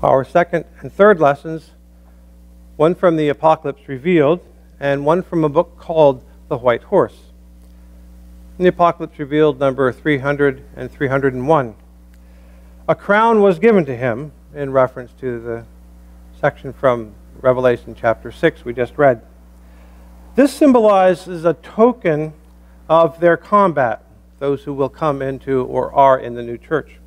Our second and third lessons, one from the Apocalypse Revealed and one from a book called The White Horse. In the Apocalypse Revealed, number 300 and 301. A crown was given to him, in reference to the section from Revelation chapter 6 we just read. This symbolizes a token of their combat, those who will come into or are in the new church.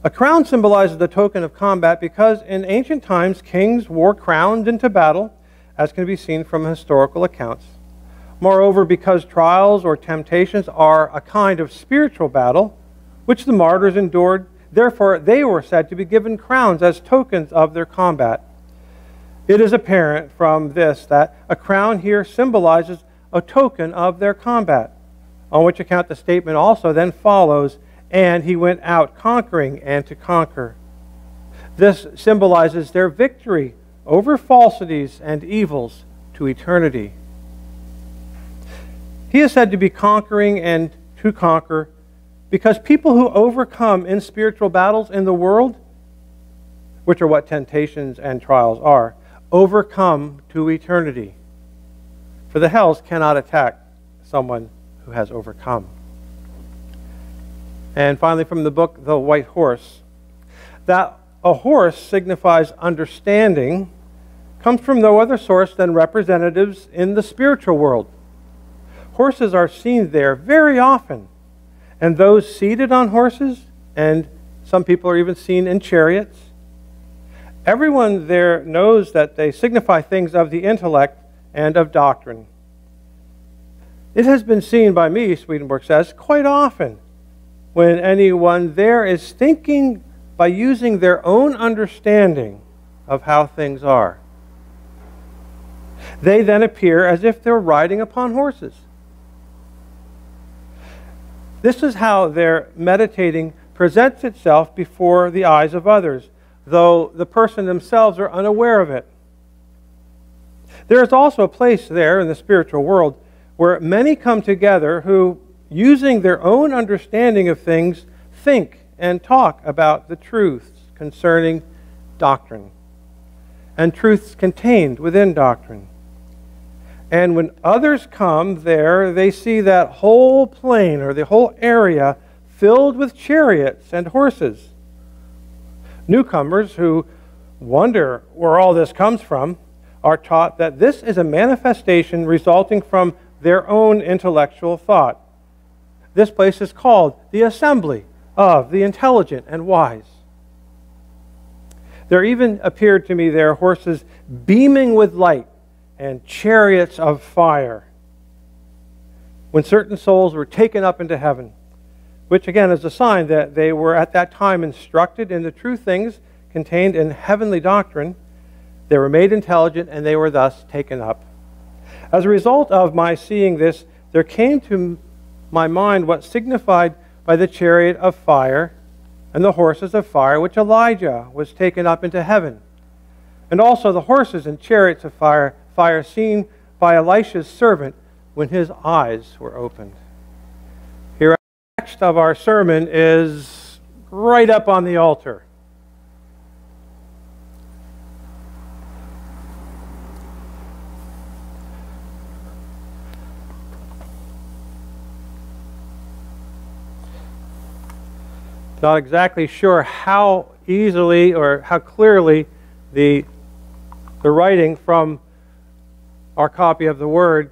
A crown symbolizes the token of combat because in ancient times kings wore crowns into battle, as can be seen from historical accounts. Moreover, because trials or temptations are a kind of spiritual battle, which the martyrs endured, therefore they were said to be given crowns as tokens of their combat. It is apparent from this that a crown here symbolizes a token of their combat, on which account the statement also then follows, and he went out conquering and to conquer. This symbolizes their victory over falsities and evils to eternity. He is said to be conquering and to conquer because people who overcome in spiritual battles in the world, which are what temptations and trials are, overcome to eternity. For the hells cannot attack someone who has overcome. And finally, from the book, The White Horse, that a horse signifies understanding comes from no other source than representatives in the spiritual world. Horses are seen there very often, and those seated on horses, and some people are even seen in chariots. Everyone there knows that they signify things of the intellect and of doctrine. It has been seen by me, Swedenborg says, quite often when anyone there is thinking by using their own understanding of how things are. They then appear as if they're riding upon horses. This is how their meditating presents itself before the eyes of others, though the person themselves are unaware of it. There is also a place there in the spiritual world where many come together who, using their own understanding of things, think and talk about the truths concerning doctrine and truths contained within doctrine. And when others come there, they see that whole plain or the whole area filled with chariots and horses. Newcomers who wonder where all this comes from are taught that this is a manifestation resulting from their own intellectual thought. This place is called the assembly of the intelligent and wise. There even appeared to me there horses beaming with light and chariots of fire, when certain souls were taken up into heaven, which again is a sign that they were at that time instructed in the true things contained in heavenly doctrine. They were made intelligent and they were thus taken up. As a result of my seeing this, there came to my mind what signified by the chariot of fire and the horses of fire which Elijah was taken up into heaven, and also the horses and chariots of fire seen by Elisha's servant when his eyes were opened. Here, the text of our sermon is right up on the altar. Not exactly sure how easily or how clearly the writing from our copy of the Word,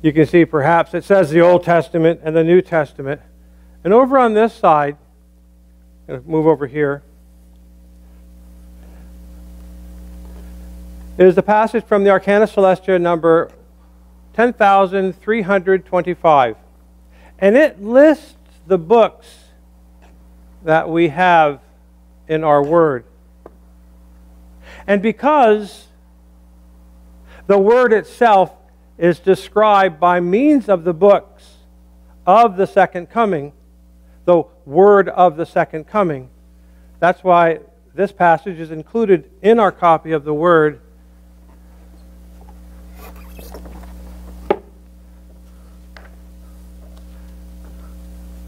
you can see perhaps it says the Old Testament and the New Testament. And over on this side, I'm going to move over here, is the passage from the Arcana Celestia number 10,325. And it lists the books that we have in our Word. And because the Word itself is described by means of the books of the second coming, the Word of the second coming, that's why this passage is included in our copy of the Word.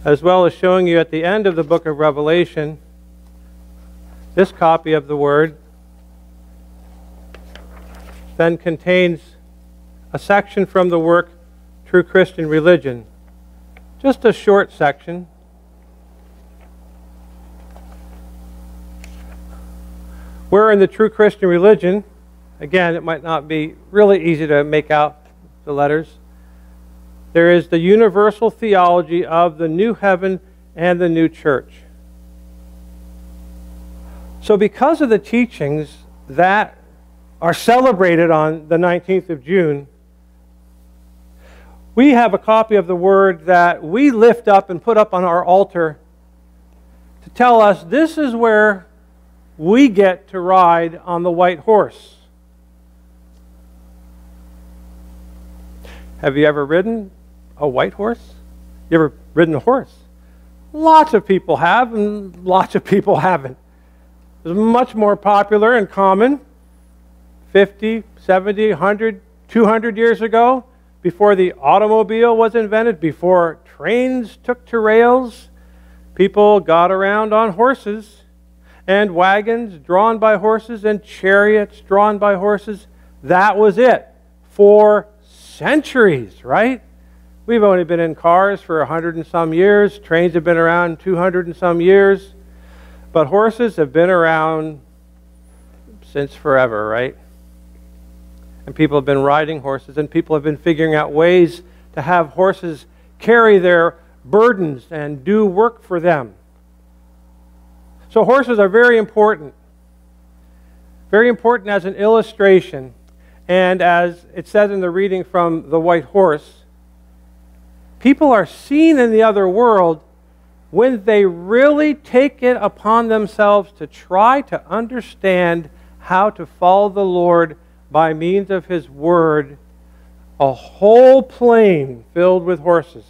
As well as showing you at the end of the book of Revelation This copy of the Word then contains a section from the work True Christian Religion. Just a short section. Where in the True Christian Religion, again, it might not be really easy to make out the letters, there is the universal theology of the new heaven and the new church. So because of the teachings that are celebrated on the 19th of June, we have a copy of the Word that we lift up and put up on our altar to tell us this is where we get to ride on the white horse. Have you ever ridden a white horse? You ever ridden a horse? Lots of people have, and lots of people haven't. It's much more popular and common 50, 70, 100, 200 years ago, before the automobile was invented, before trains took to rails. People got around on horses, and wagons drawn by horses, and chariots drawn by horses. That was it for centuries, right? We've only been in cars for 100 and some years. Trains have been around 200 and some years. But horses have been around since forever, right? And people have been riding horses, and people have been figuring out ways to have horses carry their burdens and do work for them. So horses are very important. Very important as an illustration. And as it says in the reading from The White Horse, people are seen in the other world when they really take it upon themselves to try to understand how to follow the Lord by means of His Word, a whole plain filled with horses.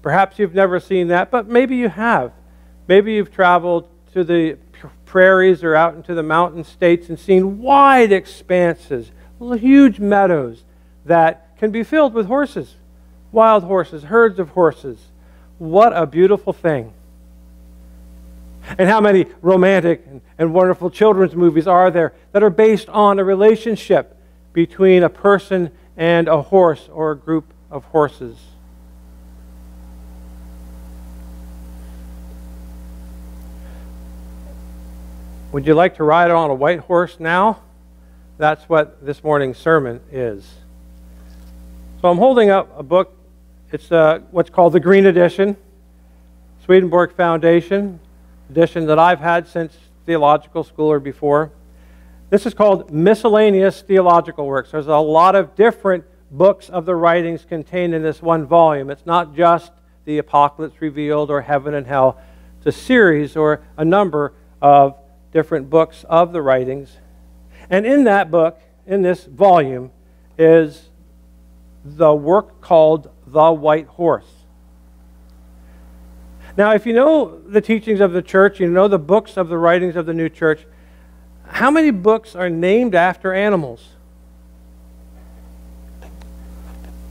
Perhaps you've never seen that, but maybe you have. Maybe you've traveled to the prairies or out into the mountain states and seen wide expanses, huge meadows that can be filled with horses, wild horses, herds of horses. What a beautiful thing. And how many romantic and wonderful children's movies are there that are based on a relationship between a person and a horse or a group of horses? Would you like to ride on a white horse now? That's what this morning's sermon is. So I'm holding up a book. It's what's called the Green Edition, Swedenborg Foundation edition that I've had since theological school or before. This is called Miscellaneous Theological Works. There's a lot of different books of the writings contained in this one volume. It's not just the Apocalypse Revealed or Heaven and Hell. It's a series or a number of different books of the writings. And in that book, in this volume, is the work called The White Horse. Now, if you know the teachings of the church, you know the books of the writings of the new church, how many books are named after animals?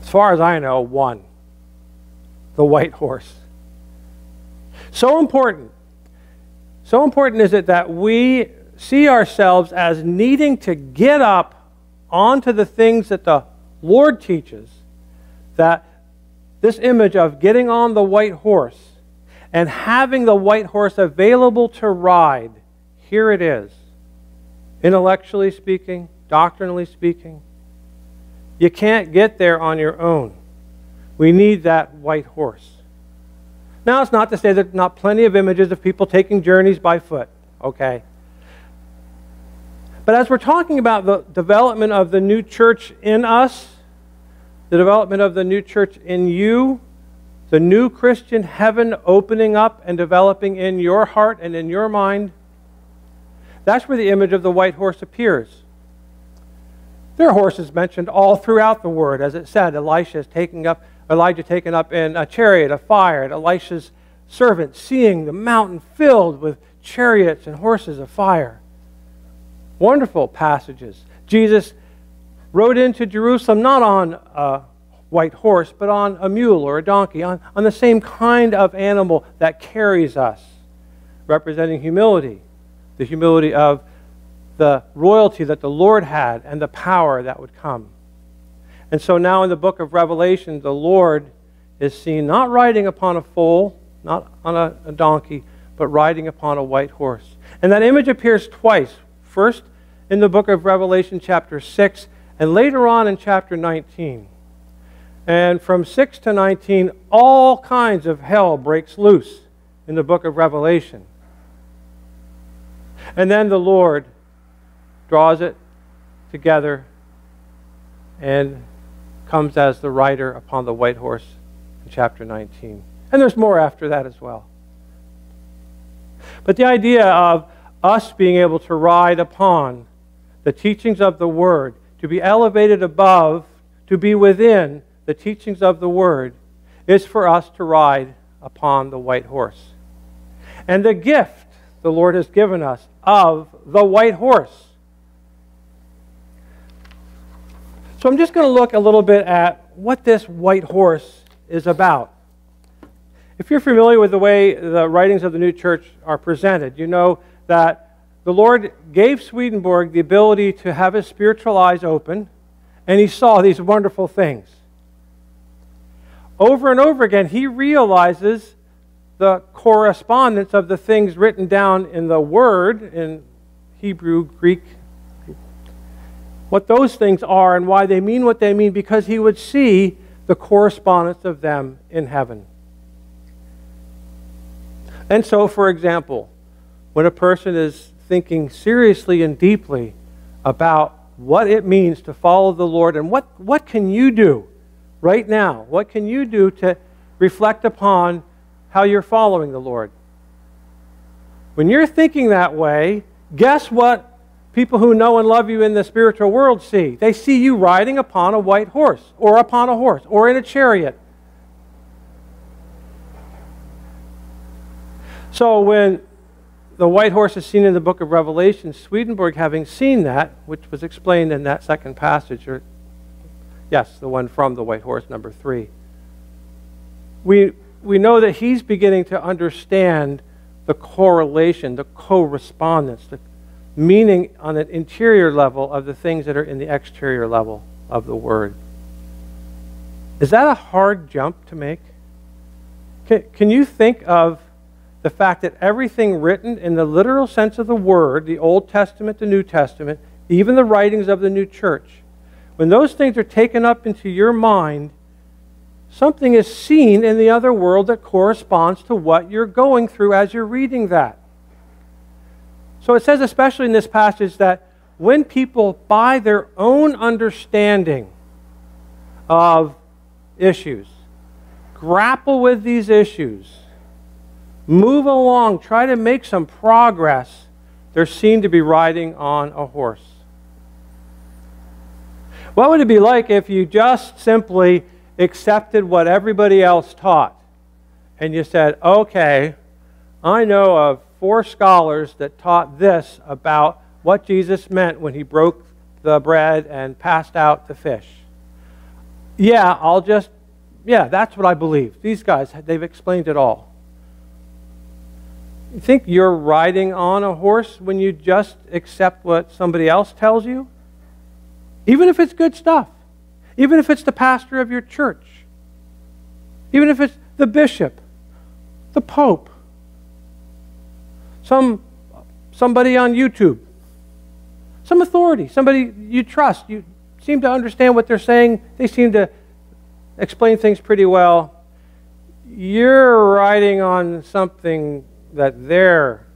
As far as I know, one. The White Horse. So important. So important is it that we see ourselves as needing to get up onto the things that the Lord teaches, that this image of getting on the white horse and having the white horse available to ride, here it is. Intellectually speaking, doctrinally speaking, you can't get there on your own. We need that white horse. Now, it's not to say there's not plenty of images of people taking journeys by foot, okay? But as we're talking about the development of the new church in us, the development of the new church in you, the new Christian heaven opening up and developing in your heart and in your mind, that's where the image of the white horse appears. There are horses mentioned all throughout the Word. As it said, Elijah taken up in a chariot of fire, and Elisha's servant seeing the mountain filled with chariots and horses of fire. Wonderful passages. Jesus rode into Jerusalem not on a white horse, but on a mule or a donkey, on the same kind of animal that carries us, representing humility, the humility of the royalty that the Lord had and the power that would come. And so now in the book of Revelation, the Lord is seen not riding upon a foal, not on a donkey, but riding upon a white horse. And that image appears twice. First in the book of Revelation chapter 6, and later on in chapter 19. And from 6 to 19, all kinds of hell breaks loose in the book of Revelation. And then the Lord draws it together and comes as the rider upon the white horse in chapter 19. And there's more after that as well. But the idea of us being able to ride upon the teachings of the Word, to be elevated above, to be within the teachings of the Word, is for us to ride upon the white horse. And the gift the Lord has given us of the white horse. So I'm just going to look a little bit at what this white horse is about. If you're familiar with the way the writings of the New Church are presented, you know that the Lord gave Swedenborg the ability to have his spiritual eyes open, and he saw these wonderful things. Over and over again, he realizes the correspondence of the things written down in the Word, in Hebrew, Greek, what those things are and why they mean what they mean, because he would see the correspondence of them in heaven. And so, for example, when a person is thinking seriously and deeply about what it means to follow the Lord, and what can you do right now? What can you do to reflect upon how you're following the Lord? When you're thinking that way, guess what people who know and love you in the spiritual world see? They see you riding upon a white horse, or upon a horse, or in a chariot. So when the white horse is seen in the book of Revelation, Swedenborg, having seen that, which was explained in that second passage, or yes, the one from the white horse, number 3, we know that he's beginning to understand the correlation, the correspondence, the meaning on an interior level of the things that are in the exterior level of the Word. Is that a hard jump to make? Can you think of the fact that everything written in the literal sense of the Word, the Old Testament, the New Testament, even the writings of the New Church, when those things are taken up into your mind, something is seen in the other world that corresponds to what you're going through as you're reading that. So it says, especially in this passage, that when people, by their own understanding of issues, grapple with these issues, move along, try to make some progress, they're seen to be riding on a horse. What would it be like if you just simply accepted what everybody else taught and you said, okay, I know of 4 scholars that taught this about what Jesus meant when he broke the bread and passed out the fish. Yeah, that's what I believe. These guys, they've explained it all. You think you're riding on a horse when you just accept what somebody else tells you? Even if it's good stuff. Even if it's the pastor of your church. Even if it's the bishop, the pope, somebody on YouTube, some authority, somebody you trust. You seem to understand what they're saying. They seem to explain things pretty well. You're riding on something that they're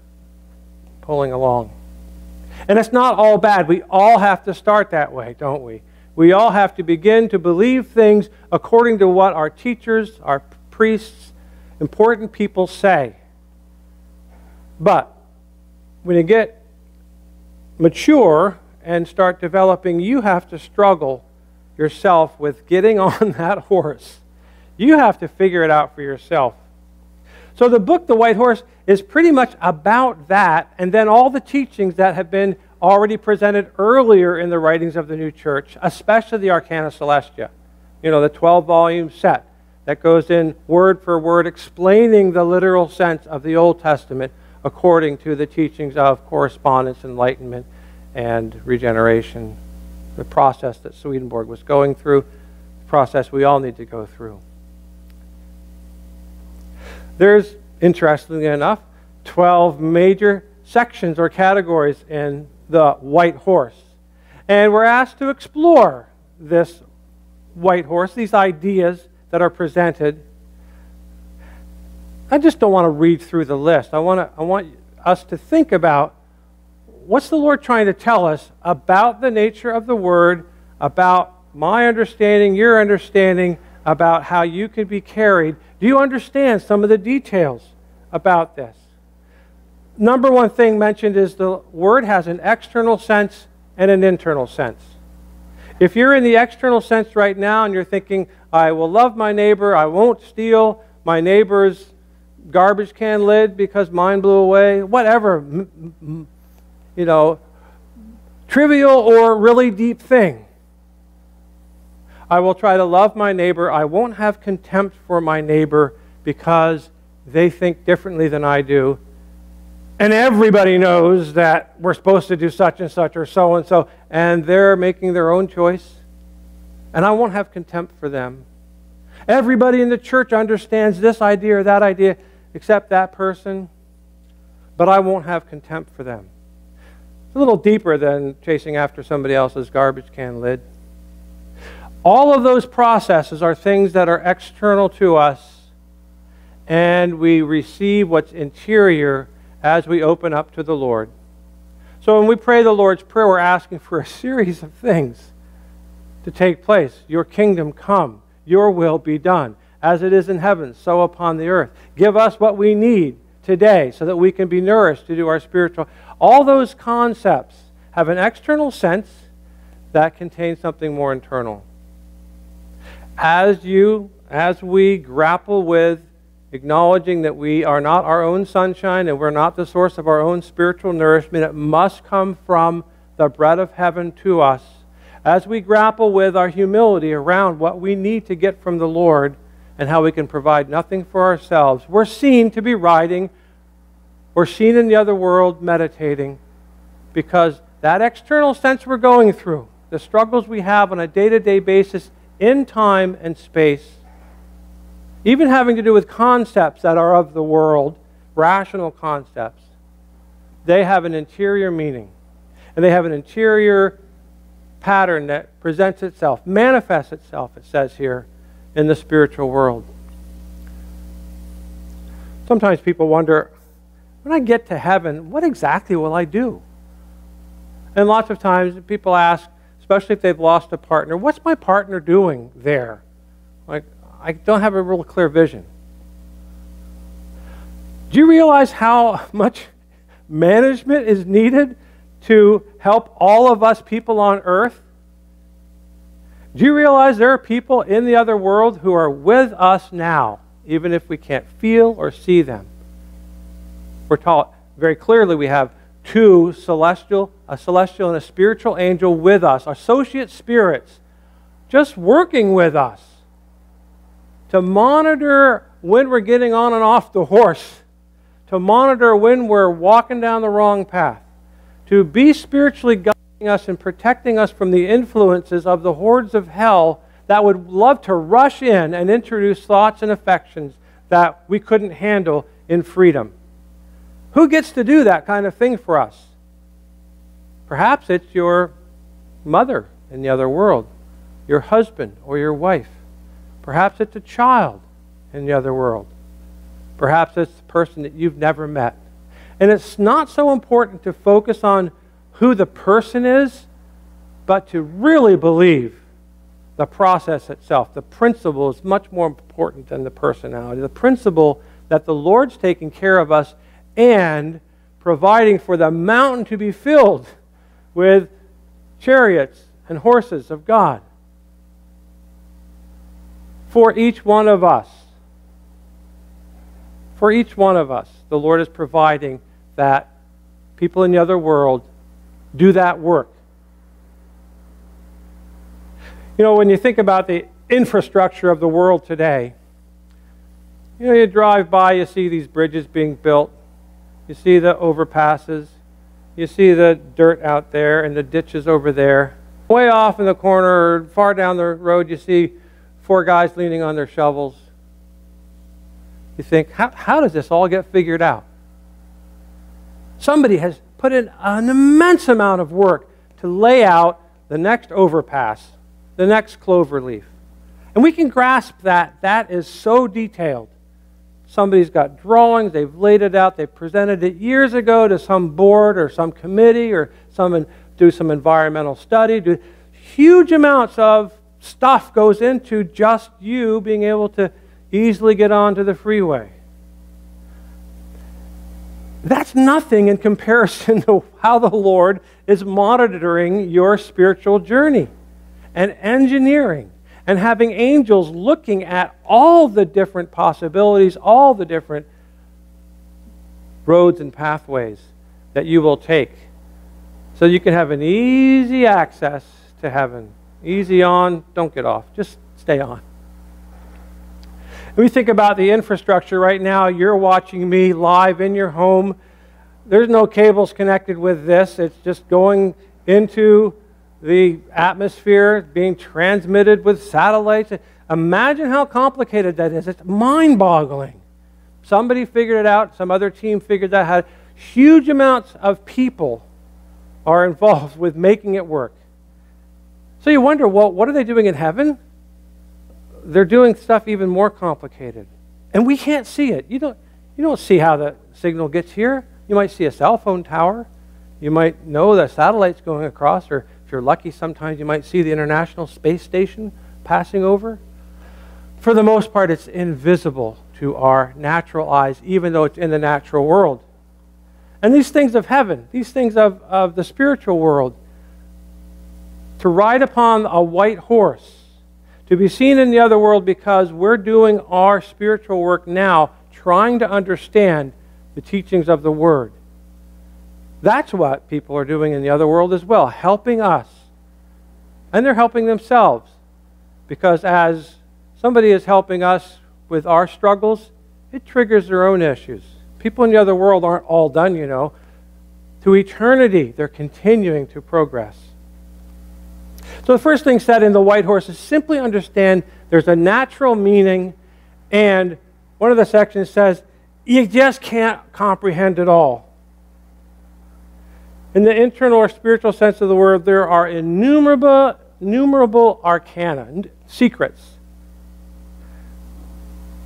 pulling along. And it's not all bad. We all have to start that way, don't we? We all have to begin to believe things according to what our teachers, our priests, important people say. But when you get mature and start developing, you have to struggle yourself with getting on that horse. You have to figure it out for yourself. So the book, The White Horse, is pretty much about that, and then all the teachings that have been already presented earlier in the writings of the New Church, especially the Arcana Celestia. You know, the 12-volume set that goes in word for word explaining the literal sense of the Old Testament according to the teachings of correspondence, enlightenment, and regeneration. The process that Swedenborg was going through, the process we all need to go through. There's, interestingly enough, 12 major sections or categories in the White Horse. And we're asked to explore this White Horse, these ideas that are presented. I just don't want to read through the list. I want us to think about what's the Lord trying to tell us about the nature of the Word, about my understanding, your understanding, about how you can be carried. Do you understand some of the details about this? Number one thing mentioned is the Word has an external sense and an internal sense. If you're in the external sense right now and you're thinking, I will love my neighbor, I won't steal my neighbor's garbage can lid because mine blew away, whatever, trivial or really deep thing. I will try to love my neighbor. I won't have contempt for my neighbor because they think differently than I do. And everybody knows that we're supposed to do such and such or so and so, and they're making their own choice. And I won't have contempt for them. Everybody in the church understands this idea or that idea except that person, but I won't have contempt for them. It's a little deeper than chasing after somebody else's garbage can lid. All of those processes are things that are external to us, and we receive what's interior as we open up to the Lord. So when we pray the Lord's Prayer, we're asking for a series of things to take place. Your kingdom come, your will be done, as it is in heaven, so upon the earth. Give us what we need today so that we can be nourished to do our spiritual. All those concepts have an external sense that contains something more internal. As we grapple with acknowledging that we are not our own sunshine and we're not the source of our own spiritual nourishment, it must come from the bread of heaven to us. As we grapple with our humility around what we need to get from the Lord and how we can provide nothing for ourselves, we're seen to be riding, we're seen in the other world meditating, because that external sense we're going through, the struggles we have on a day-to-day basis in time and space, even having to do with concepts that are of the world, rational concepts, they have an interior meaning. And they have an interior pattern that presents itself, manifests itself, it says here, in the spiritual world. Sometimes people wonder, when I get to heaven, what exactly will I do? And lots of times people ask, especially if they've lost a partner, what's my partner doing there? Like, I don't have a real clear vision. Do you realize how much management is needed to help all of us people on earth? Do you realize there are people in the other world who are with us now, even if we can't feel or see them? We're taught very clearly we have two celestial, a celestial and a spiritual angel with us, associate spirits, just working with us to monitor when we're getting on and off the horse, to monitor when we're walking down the wrong path, to be spiritually guiding us and protecting us from the influences of the hordes of hell that would love to rush in and introduce thoughts and affections that we couldn't handle in freedom. Who gets to do that kind of thing for us? Perhaps it's your mother in the other world, your husband or your wife. Perhaps it's a child in the other world. Perhaps it's the person that you've never met. And it's not so important to focus on who the person is, but to really believe the process itself. The principle is much more important than the personality. The principle that the Lord's taking care of us and providing for the mountain to be filled with chariots and horses of God. For each one of us. For each one of us, the Lord is providing that people in the other world do that work. You know, when you think about the infrastructure of the world today, you drive by, you see these bridges being built. You see the overpasses. You see the dirt out there and the ditches over there. Way off in the corner, far down the road, you see 4 guys leaning on their shovels. You think, how does this all get figured out? Somebody has put in an immense amount of work to lay out the next overpass, the next clover leaf. And we can grasp that. That is so detailed. Somebody's got drawings, they've laid it out, they've presented it years ago to some board or some committee or someone do some environmental study. Huge amounts of stuff goes into just you being able to easily get onto the freeway. That's nothing in comparison to how the Lord is monitoring your spiritual journey and engineering and having angels looking at all the different possibilities, all the different roads and pathways that you will take so you can have an easy access to heaven. Easy on, don't get off, just stay on. When we think about the infrastructure right now, you're watching me live in your home. There's no cables connected with this. It's just going into the atmosphere, being transmitted with satellites. Imagine how complicated that is. It's mind-boggling. Somebody figured it out. Some other team figured that out. Huge amounts of people are involved with making it work. So you wonder, well, what are they doing in heaven? They're doing stuff even more complicated. And we can't see it. You don't see how the signal gets here. You might see a cell phone tower. You might know the satellite's going across, or if you're lucky, sometimes you might see the International Space Station passing over. For the most part, it's invisible to our natural eyes, even though it's in the natural world. And these things of heaven, these things of the spiritual world, to ride upon a white horse, to be seen in the other world because we're doing our spiritual work now, trying to understand the teachings of the Word. That's what people are doing in the other world as well, helping us. And they're helping themselves. Because as somebody is helping us with our struggles, it triggers their own issues. People in the other world aren't all done, you know. To eternity, they're continuing to progress. So the first thing said in the white horse is simply understand there's a natural meaning, and one of the sections says, you just can't comprehend it all. In the internal or spiritual sense of the word, there are innumerable arcana, secrets.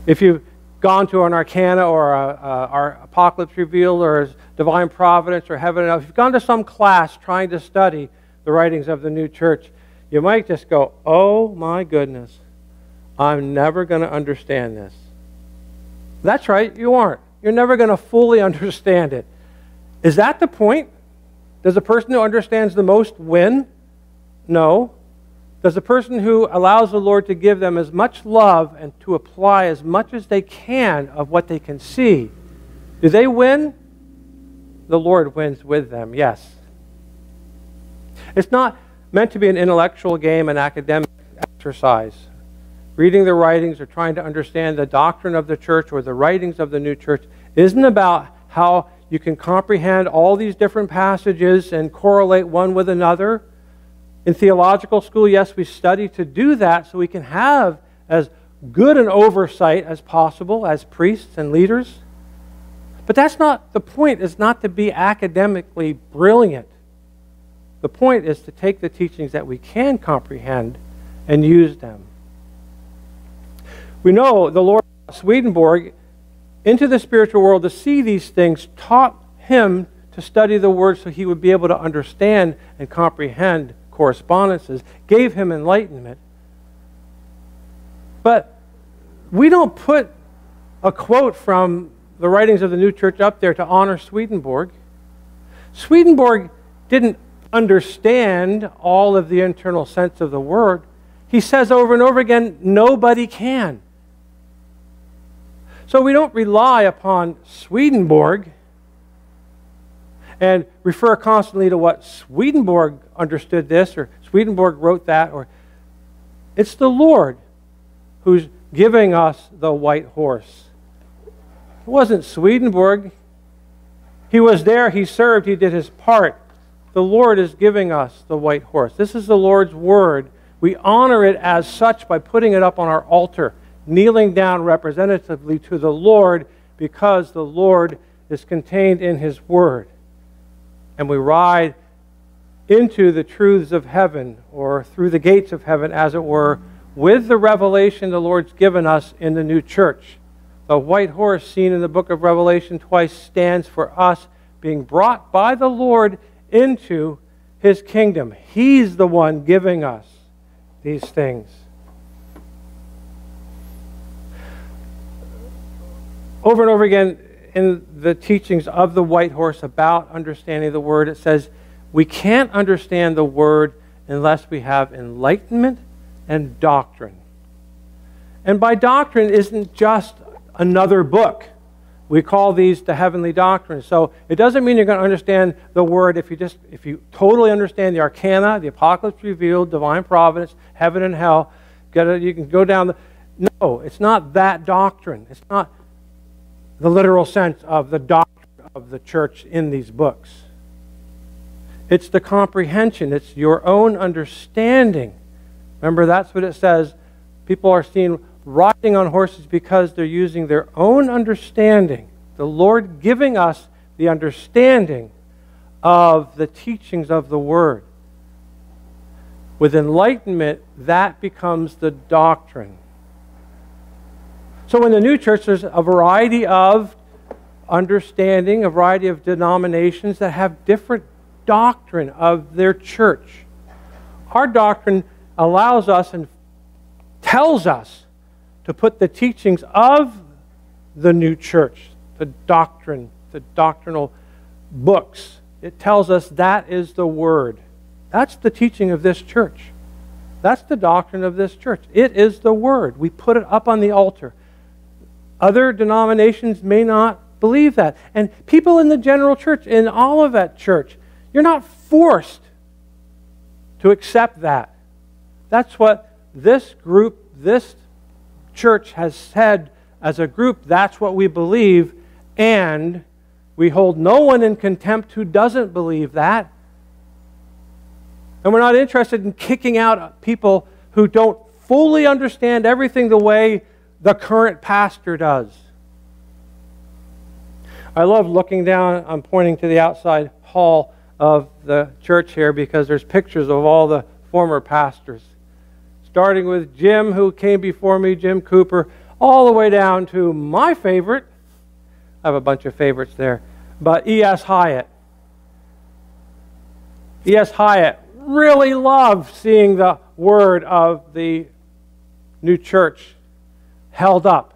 If you've gone to an arcana or our apocalypse revealed or divine providence or heaven and hell, if you've gone to some class trying to study the writings of the new church, you might just go, oh my goodness, I'm never going to understand this. That's right, you aren't. You're never going to fully understand it. Is that the point? Does the person who understands the most win? No. Does the person who allows the Lord to give them as much love and to apply as much as they can of what they can see, do they win? The Lord wins with them, yes. It's not meant to be an intellectual game, an academic exercise. Reading the writings or trying to understand the doctrine of the church or the writings of the new church isn't about how you can comprehend all these different passages and correlate one with another. In theological school, yes, we study to do that so we can have as good an oversight as possible as priests and leaders. But that's not the point. It's not to be academically brilliant. The point is to take the teachings that we can comprehend and use them. We know the Lord Swedenborg into the spiritual world to see these things taught him to study the Word so he would be able to understand and comprehend correspondences, gave him enlightenment. But we don't put a quote from the writings of the new church up there to honor Swedenborg. Swedenborg didn't understand all of the internal sense of the Word. He says over and over again, nobody can. So we don't rely upon Swedenborg and refer constantly to what Swedenborg understood this or Swedenborg wrote that. Or it's the Lord who's giving us the white horse. It wasn't Swedenborg. He was there, he served, he did his part. The Lord is giving us the white horse. This is the Lord's word. We honor it as such by putting it up on our altar, kneeling down representatively to the Lord, because the Lord is contained in his word. And we ride into the truths of heaven, or through the gates of heaven, as it were, with the revelation the Lord's given us in the new church. The white horse seen in the book of Revelation twice stands for us being brought by the Lord into his kingdom. He's the one giving us these things. Over and over again in the teachings of the white horse about understanding the word, it says we can't understand the word unless we have enlightenment and doctrine. And by doctrine isn't just another book. We call these the heavenly doctrines. So it doesn't mean you're going to understand the word if you totally understand the arcana, the apocalypse revealed, divine providence, heaven and hell. You can go down no, it's not that doctrine. It's not the literal sense of the doctrine of the church in these books. It's the comprehension. It's your own understanding. Remember, that's what it says. People are seen riding on horses because they're using their own understanding. The Lord giving us the understanding of the teachings of the Word. With enlightenment, that becomes the doctrine. So in the new church, there's a variety of understanding, a variety of denominations that have different doctrine of their church. Our doctrine allows us and tells us to put the teachings of the new church, the doctrine, the doctrinal books. It tells us that is the Word. That's the teaching of this church. That's the doctrine of this church. It is the Word. We put it up on the altar. Other denominations may not believe that. And people in the general church, in Olivet Church, you're not forced to accept that. That's what this group, this church has said as a group, that's what we believe, and we hold no one in contempt who doesn't believe that. And we're not interested in kicking out people who don't fully understand everything the way the current pastor does. I love looking down, I'm pointing to the outside hall of the church here because there's pictures of all the former pastors. Starting with Jim, who came before me, Jim Cooper, all the way down to my favorite. I have a bunch of favorites there. But E.S. Hyatt. E.S. Hyatt really loved seeing the word of the new church held up.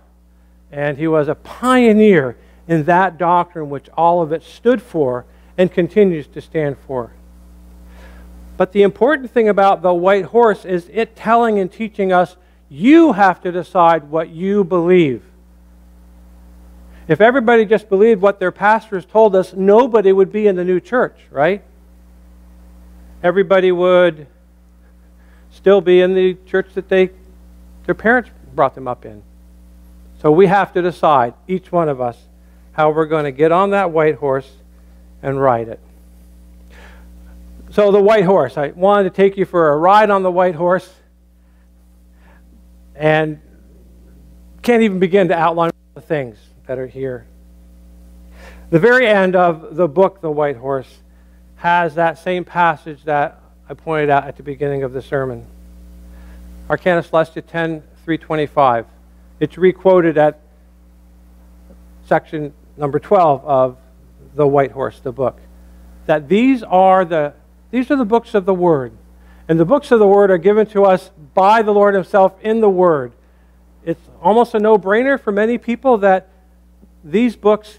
And he was a pioneer in that doctrine which all of it stood for and continues to stand for. But the important thing about the white horse is it telling and teaching us, you have to decide what you believe. If everybody just believed what their pastors told us, nobody would be in the new church, right? Everybody would still be in the church that their parents brought them up in. So we have to decide, each one of us, how we're going to get on that white horse and ride it. So the white horse, I wanted to take you for a ride on the white horse and can't even begin to outline the things that are here. The very end of the book, The White Horse, has that same passage that I pointed out at the beginning of the sermon. Arcana Celestia 10:325. It's requoted at section number 12 of The White Horse, the book. That these are the books of the Word. And the books of the Word are given to us by the Lord Himself in the Word. It's almost a no-brainer for many people that these books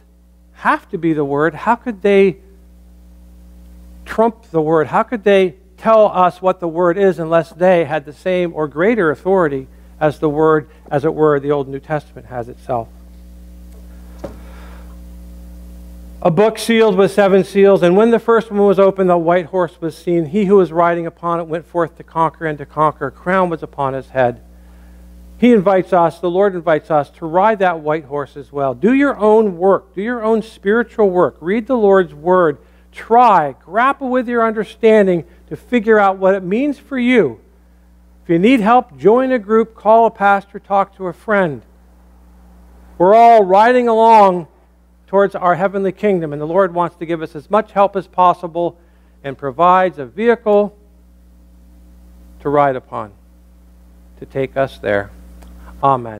have to be the Word. How could they trump the Word? How could they tell us what the Word is unless they had the same or greater authority as the Word, as it were, the Old and New Testament has itself? A book sealed with 7 seals, and when the first one was opened, the white horse was seen. He who was riding upon it went forth to conquer and to conquer. A crown was upon his head. He invites us, the Lord invites us to ride that white horse as well. Do your own work. Do your own spiritual work. Read the Lord's Word. Try, grapple with your understanding to figure out what it means for you. If you need help, join a group, call a pastor, talk to a friend. We're all riding along towards our heavenly kingdom, and the Lord wants to give us as much help as possible and provides a vehicle to ride upon to take us there. Amen.